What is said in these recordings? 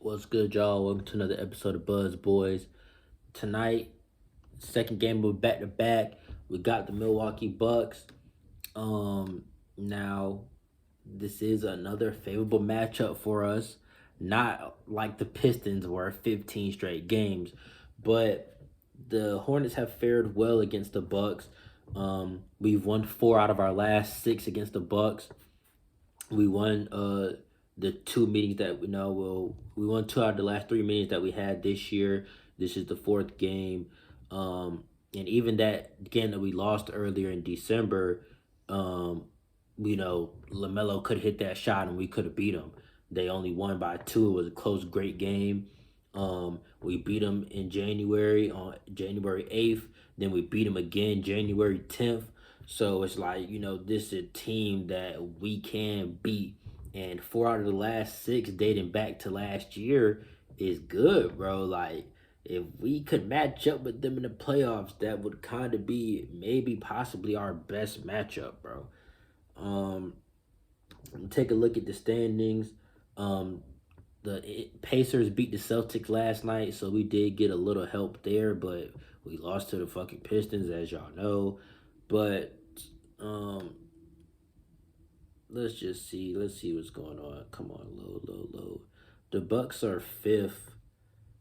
What's good, y'all? Welcome to another episode of Buzz Boys. Tonight, second game of back to back. We got the Milwaukee Bucks. Now this is another favorable matchup for us. Not like the Pistons were 15 straight games, but the Hornets have fared well against the Bucks. We've won 4 out of our last 6 against the Bucks. We won the 2 meetings that we won 2 out of the last 3 meetings that we had this year. This is the 4th game. And even that game that we lost earlier in December, LaMelo could hit that shot and we could have beat them. They only won by 2. It was a close, great game. We beat them in January on January 8th. Then we beat them again January 10th. So it's like, this is a team that we can beat. And 4 out of the last 6 dating back to last year is good, bro. Like, if we could match up with them in the playoffs, that would kind of be maybe possibly our best matchup, bro. Take a look at the standings. The Pacers beat the Celtics last night, so we did get a little help there, but we lost to the fucking Pistons, as y'all know. But let's just see. Let's see what's going on. Come on, low. The Bucks are 5th.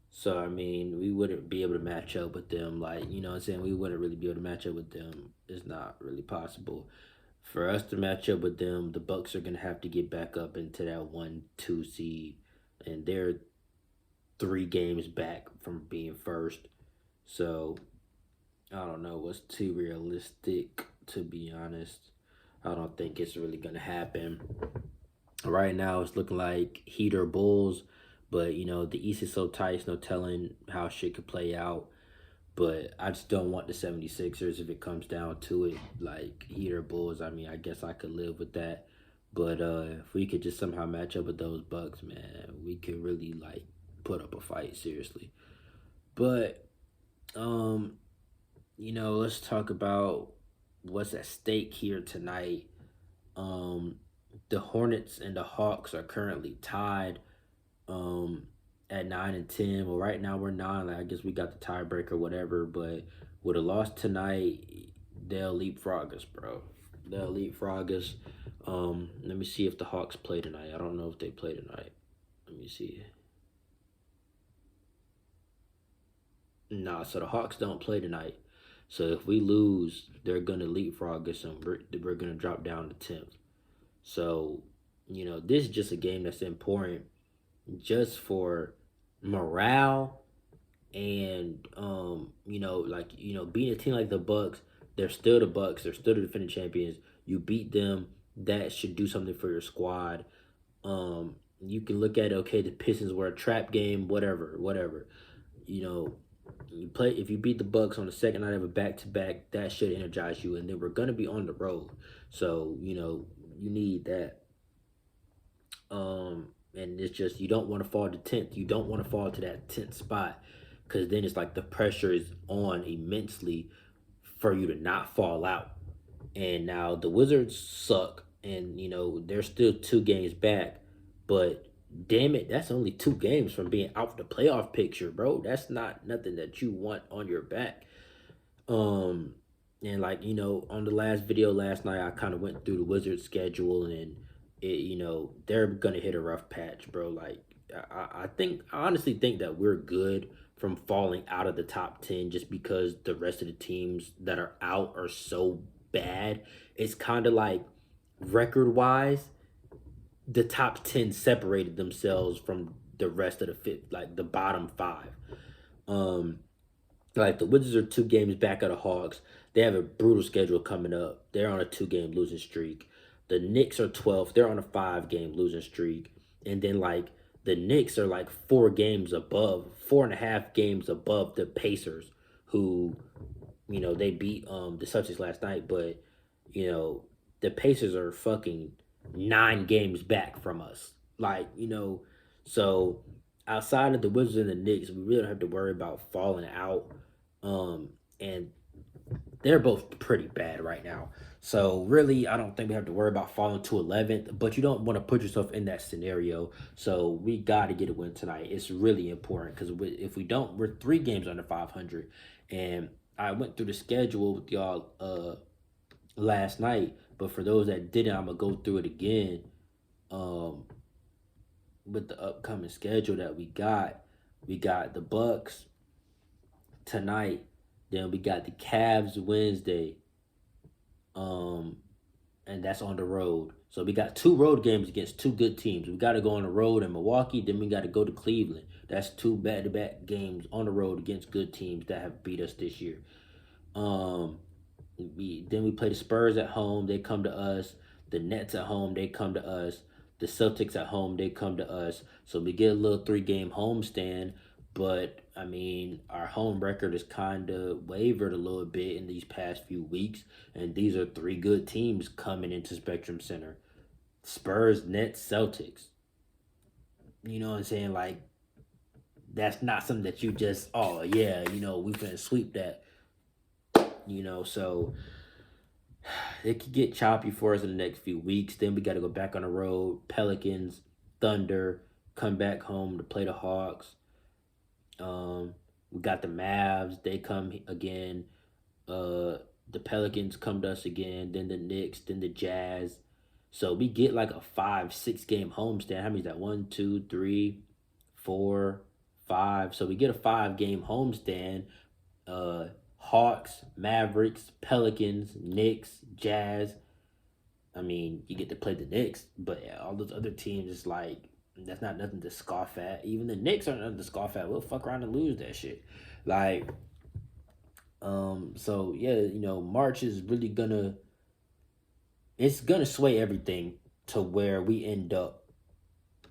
So, I mean, we wouldn't be able to match up with them. Like, you know what I'm saying? We wouldn't really be able to match up with them. It's not really possible. For us to match up with them, the Bucks are going to have to get back up into that 1-2 seed. And they're 3 games back from being first. So, I don't know what's too realistic, to be honest. I don't think it's really going to happen. Right now, it's looking like Heat or Bulls. But, the East is so tight, it's no telling how shit could play out. But I just don't want the 76ers if it comes down to it. Like, Heat or Bulls, I mean, I guess I could live with that. But if we could just somehow match up with those Bucks, man, we could really, like, put up a fight, seriously. But, let's talk about what's at stake here tonight. The Hornets and the Hawks are currently tied at 9 and 10. Well, right now we're 9. Like, I guess we got the tiebreaker, whatever. But with a loss tonight, they'll leapfrog us, bro. They'll leapfrog us. Let me see if the Hawks play tonight. I don't know if they play tonight. Let me see. Nah, so the Hawks don't play tonight. So if we lose, they're gonna leapfrog us, and we're gonna drop down to 10th. So, this is just a game that's important just for morale and beating a team like the Bucks. They're still the Bucks. They're still the defending champions. You beat them. That should do something for your squad. You can look at it, okay, the Pistons were a trap game, whatever. You play if you beat the Bucks on the second night of a back-to-back, that should energize you. And then we're gonna be on the road. So, you need that. And it's just, you don't want to fall to 10th. You don't want to fall to that 10th spot, because then it's like the pressure is on immensely for you to not fall out. And now the Wizards suck, and they're still 2 games back, but damn it, that's only 2 games from being out the playoff picture, bro. That's not nothing that you want on your back. And like, on the last video last night, I kind of went through the Wizards schedule, and they're gonna hit a rough patch, bro. Like, I honestly think that we're good from falling out of the top 10 just because the rest of the teams that are out are so bad. It's kind of like, record wise, the top 10 separated themselves from the rest of the fifth, like the bottom 5. Like, the Wizards are 2 games back of the Hawks. They have a brutal schedule coming up. They're on a 2-game losing streak. The Knicks are 12th. They're on a 5-game losing streak. And then, like, the Knicks are like 4.5 games above the Pacers, who, they beat the Celtics last night. But, the Pacers are fucking 9 games back from us. Like, so outside of the Wizards and the Knicks, we really don't have to worry about falling out. And they're both pretty bad right now. So really, I don't think we have to worry about falling to 11th, but you don't want to put yourself in that scenario. So we got to get a win tonight. It's really important because if we don't, we're 3 games under 500. And I went through the schedule with y'all last night, but for those that didn't, I'm gonna go through it again. Um, with the upcoming schedule that we got the Bucks tonight. Then we got the Cavs Wednesday. Um, and that's on the road. So we got 2 road games against 2 good teams. We got to go on the road in Milwaukee, then we got to go to Cleveland. That's 2 back-to-back games on the road against good teams that have beat us this year. Um, we play the Spurs at home. They come to us. The Nets at home. They come to us. The Celtics at home. They come to us. So we get a little 3-game homestand. But I mean, our home record has kind of wavered a little bit in these past few weeks, and these are 3 good teams coming into Spectrum Center: Spurs, Nets, Celtics. You know what I'm saying? Like, that's not something that you just, oh yeah, we finna sweep that. So it could get choppy for us in the next few weeks. Then we got to go back on the road. Pelicans, Thunder, come back home to play the Hawks. We got the Mavs. They come again. The Pelicans come to us again. Then the Knicks. Then the Jazz. So we get like a 5-6 game homestand. How many is that? 1, 2, 3, 4, 5. So we get a 5-game homestand. Hawks, Mavericks, Pelicans, Knicks, Jazz. I mean, you get to play the Knicks, but yeah, all those other teams, it's like, that's not nothing to scoff at. Even the Knicks are nothing to scoff at. We'll fuck around and lose that shit. Like, so yeah, March is really it's gonna sway everything to where we end up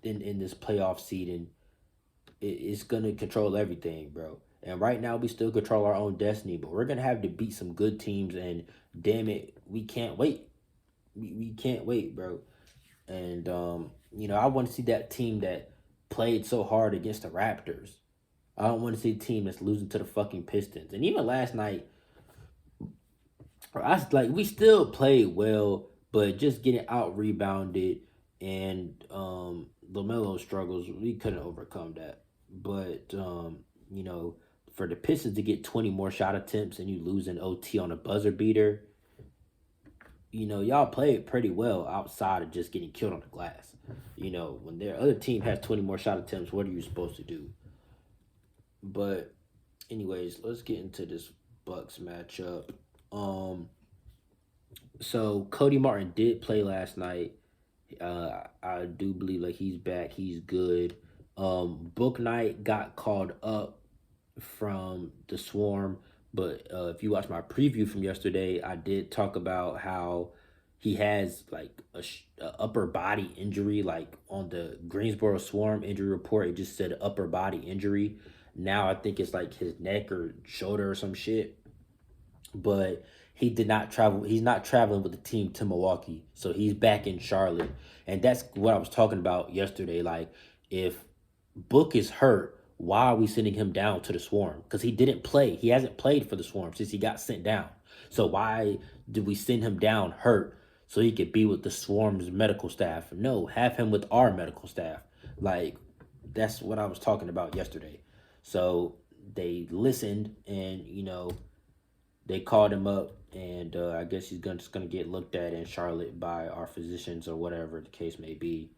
in this playoff seeding. It's gonna control everything, bro. And right now we still control our own destiny, but we're gonna have to beat some good teams, and damn it, we can't wait. We can't wait, bro. And I want to see that team that played so hard against the Raptors. I don't want to see a team that's losing to the fucking Pistons. And even last night, we still played well, but just getting out rebounded and LaMelo struggles, we couldn't overcome that. But for the Pistons to get 20 more shot attempts and you lose an OT on a buzzer beater, y'all played pretty well outside of just getting killed on the glass. When their other team has 20 more shot attempts, what are you supposed to do? But anyways, let's get into this Bucks matchup. So Cody Martin did play last night. I do believe like he's back. He's good. Book Knight got called up from the Swarm, but if you watch my preview from yesterday, I did talk about how he has like a upper body injury. Like on the Greensboro Swarm injury report, it just said upper body injury. Now I think it's like his neck or shoulder or some shit. But he did not travel. He's not traveling with the team to Milwaukee, so he's back in Charlotte, and that's what I was talking about yesterday. Like, if Book is hurt, why are we sending him down to the Swarm? Because he didn't play. He hasn't played for the Swarm since he got sent down. So why did we send him down hurt so he could be with the Swarm's medical staff? No, have him with our medical staff. Like, that's what I was talking about yesterday. So they listened, and they called him up, and I guess he's just gonna get looked at in Charlotte by our physicians or whatever the case may be.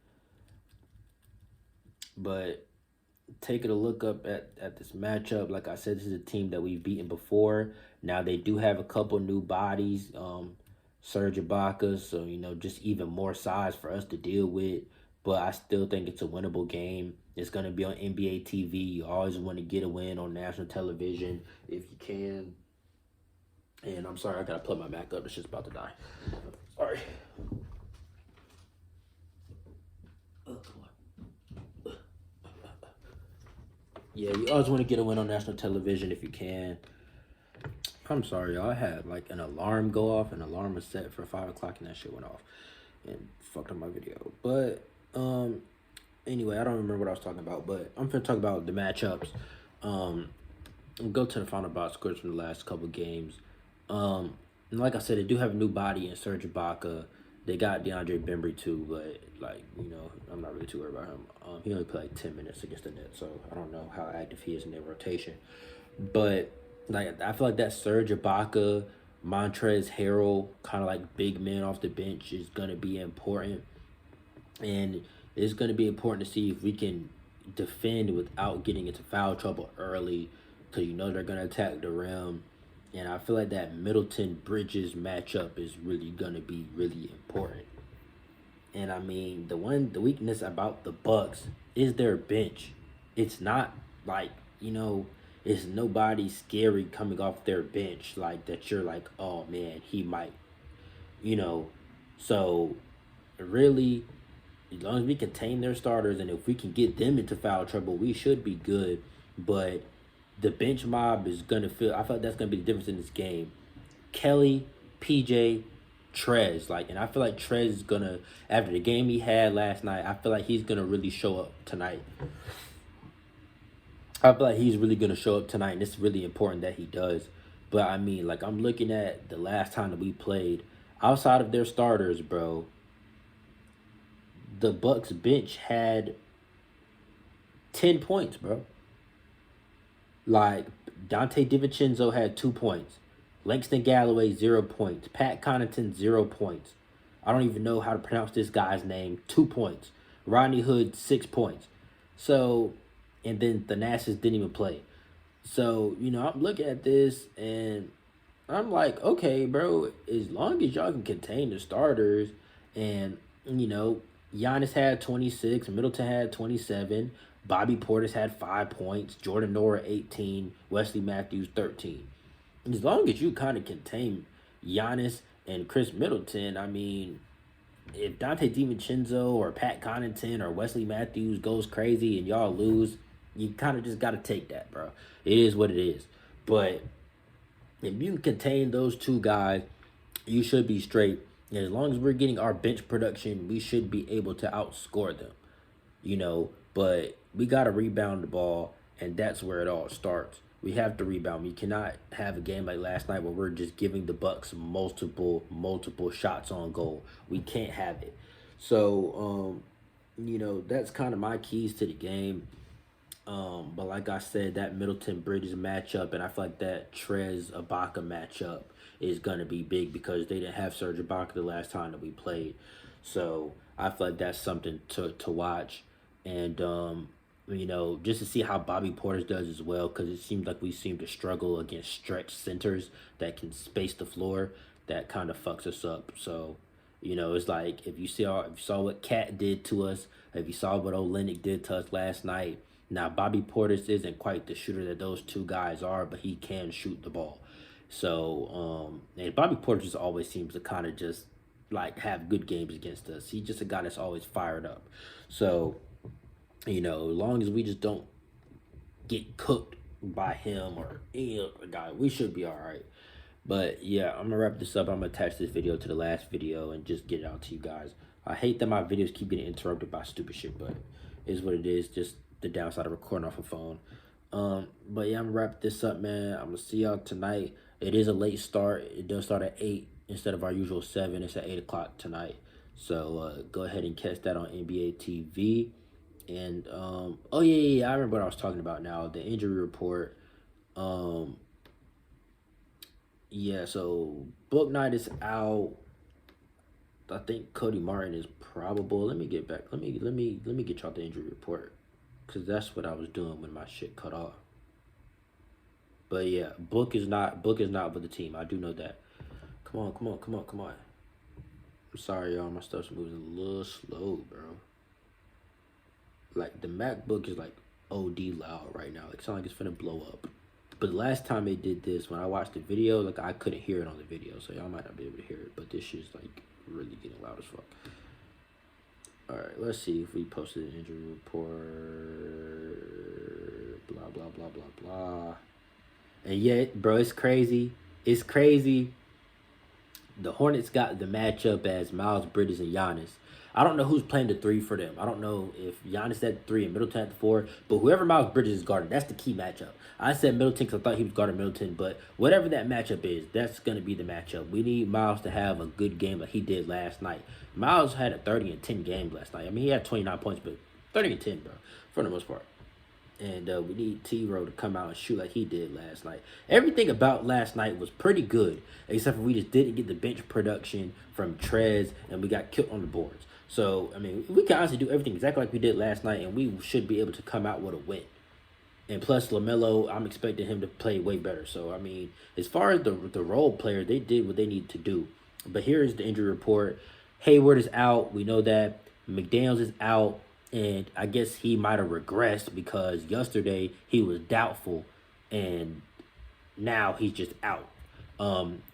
But taking a look up at this matchup, like I said, this is a team that we've beaten before. Now they do have a couple new bodies, Serge Ibaka, so just even more size for us to deal with. But I still think it's a winnable game. It's gonna be on NBA TV. You always want to get a win on national television if you can. And I'm sorry, I gotta plug my Mac up. It's just about to die. Sorry. Oh, come on. Yeah, you always want to get a win on national television if you can. I'm sorry, y'all. I had like an alarm go off. An alarm was set for 5 o'clock, and that shit went off and fucked up my video. But anyway, I don't remember what I was talking about. But I'm gonna talk about the matchups. Go to the final box scores from the last couple games. And like I said, they do have a new body in Serge Ibaka. They got DeAndre Bembry too, but like I'm not really too worried about him. He only played like 10 minutes against the Nets, so I don't know how active he is in their rotation. But like I feel like that Serge Ibaka, Montrezl Harrell, kind of like big men off the bench is gonna be important, and it's gonna be important to see if we can defend without getting into foul trouble early, because they're gonna attack the rim, and I feel like that Middleton Bridges matchup is really gonna be really important. And I mean, the weakness about the Bucks is their bench. It's not like, it's nobody scary coming off their bench like that you're like, oh man, he might, you know. So really, as long as we contain their starters and if we can get them into foul trouble, we should be good. But the bench mob is gonna I feel like that's gonna be the difference in this game. Kelly, PJ, Trez, and I feel like Trez is gonna, after the game he had last night, I feel like he's gonna really show up tonight. I feel like he's really gonna show up tonight, and it's really important that he does. But I mean, I'm looking at the last time that we played, outside of their starters, bro. The Bucks bench had 10 points, bro. Like Dante DiVincenzo had 2 points. Langston Galloway, 0 points. Pat Connaughton, 0 points. I don't even know how to pronounce this guy's name. 2 points. Rodney Hood, 6 points. So, and then Thanasis didn't even play. So, I'm looking at this and I'm like, okay, bro, as long as y'all can contain the starters, and, Giannis had 26, Middleton had 27, Bobby Portis had 5 points, Jordan Nora 18, Wesley Matthews 13. As long as you kind of contain Giannis and Chris Middleton, I mean, if Dante DiVincenzo or Pat Connaughton or Wesley Matthews goes crazy and y'all lose, you kind of just got to take that, bro. It is what it is. But if you can contain those two guys, you should be straight. And as long as we're getting our bench production, we should be able to outscore them, But we got to rebound the ball, and that's where it all starts. We have to rebound. We cannot have a game like last night where we're just giving the Bucks multiple shots on goal. We can't have it. So, that's kind of my keys to the game. But like I said, that Middleton Bridges matchup, and I feel like that Trez Ibaka matchup is gonna be big because they didn't have Serge Ibaka the last time that we played. So I feel like that's something to watch, and just to see how Bobby Portis does as well, because it seems like we seem to struggle against stretch centers that can space the floor. That kind of fucks us up. So it's like if you saw what Cat did to us, if you saw what Olynyk did to us last night. Now, Bobby Portis isn't quite the shooter that those two guys are, but he can shoot the ball. So, and Bobby Portis just always seems to kind of just, have good games against us. He's just a guy that's always fired up. So, as long as we just don't get cooked by him or any other guy, we should be all right. But, yeah, I'm going to wrap this up. I'm going to attach this video to the last video and just get it out to you guys. I hate that my videos keep getting interrupted by stupid shit, but it is what it is. Just the downside of recording off a phone. But yeah, I'm gonna wrap this up, man. I'm gonna see y'all tonight. It is a late start. It does start at 8 instead of our usual 7. It's at 8 o'clock tonight. So go ahead and catch that on NBA TV. And oh yeah, I remember what I was talking about now. The injury report. Yeah, so Book Knight is out. I think Cody Martin is probable. Let me get back. Let me get y'all the injury report, because that's what I was doing when my shit cut off. But yeah, Book is not with the team. I do know that. Come on. I'm sorry, y'all. My stuff's moving a little slow, bro. Like, the MacBook is, OD loud right now. It sounds like it's finna blow up. But last time they did this, when I watched the video, I couldn't hear it on the video. So y'all might not be able to hear it. But this shit's, really getting loud as fuck. Alright, let's see if we posted an injury report. Blah, blah, blah, blah, blah. And yet, bro, it's crazy. It's crazy the Hornets got the matchup as Miles Bridges and Giannis. I don't know who's playing the three for them. I don't know if Giannis at the three and Middleton at the four, but whoever Miles Bridges is guarding, that's the key matchup. I said Middleton because I thought he was guarding Middleton, but whatever that matchup is, that's going to be the matchup. We need Miles to have a good game like he did last night. Miles had a 30 and 10 game last night. I mean, he had 29 points, but 30 and 10, bro, for the most part. And we need T-Row to come out and shoot like he did last night. Everything about last night was pretty good, except for we just didn't get the bench production from Trez, and we got killed on the boards. So, I mean, we can honestly do everything exactly like we did last night, and we should be able to come out with a win. And plus, LaMelo, I'm expecting him to play way better. So, I mean, as far as the role player, they did what they needed to do. But here is the injury report. Hayward is out. We know that. McDaniels is out. And I guess he might have regressed because yesterday he was doubtful, and now he's just out.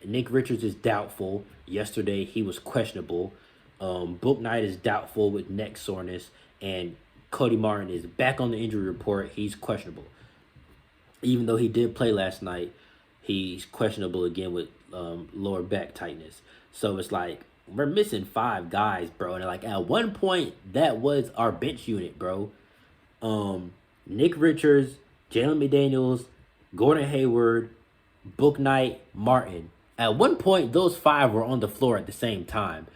Nick Richards is doubtful. Yesterday he was questionable. Book Knight is doubtful with neck soreness, and Cody Martin is back on the injury report. He's questionable. Even though he did play last night, he's questionable again with lower back tightness. So it's like, we're missing 5 guys, bro. And like at one point, that was our bench unit, bro. Nick Richards, Jalen McDaniels, Gordon Hayward, Book Knight, Martin. At one point, those 5 were on the floor at the same time,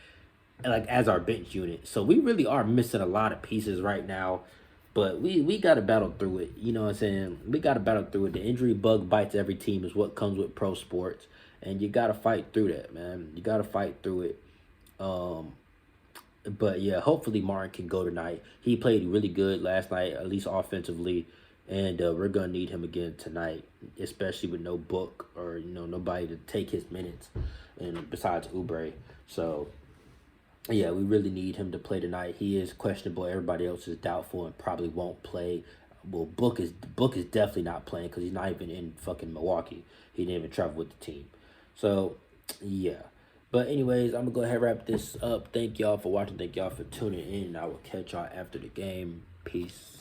like as our bench unit. So we really are missing a lot of pieces right now. But we got to battle through it. You know what I'm saying? We got to battle through it. The injury bug bites every team is what comes with pro sports. And you got to fight through that, man. You got to fight through it. But yeah, hopefully Martin can go tonight. He played really good last night, at least offensively, and we're gonna need him again tonight, especially with no Book or nobody to take his minutes, and besides Oubre. So yeah, we really need him to play tonight. He is questionable. Everybody else is doubtful and probably won't play. Well, Book is definitely not playing because he's not even in fucking Milwaukee. He didn't even travel with the team. So yeah. But anyways, I'm going to go ahead and wrap this up. Thank y'all for watching. Thank y'all for tuning in. I will catch y'all after the game. Peace.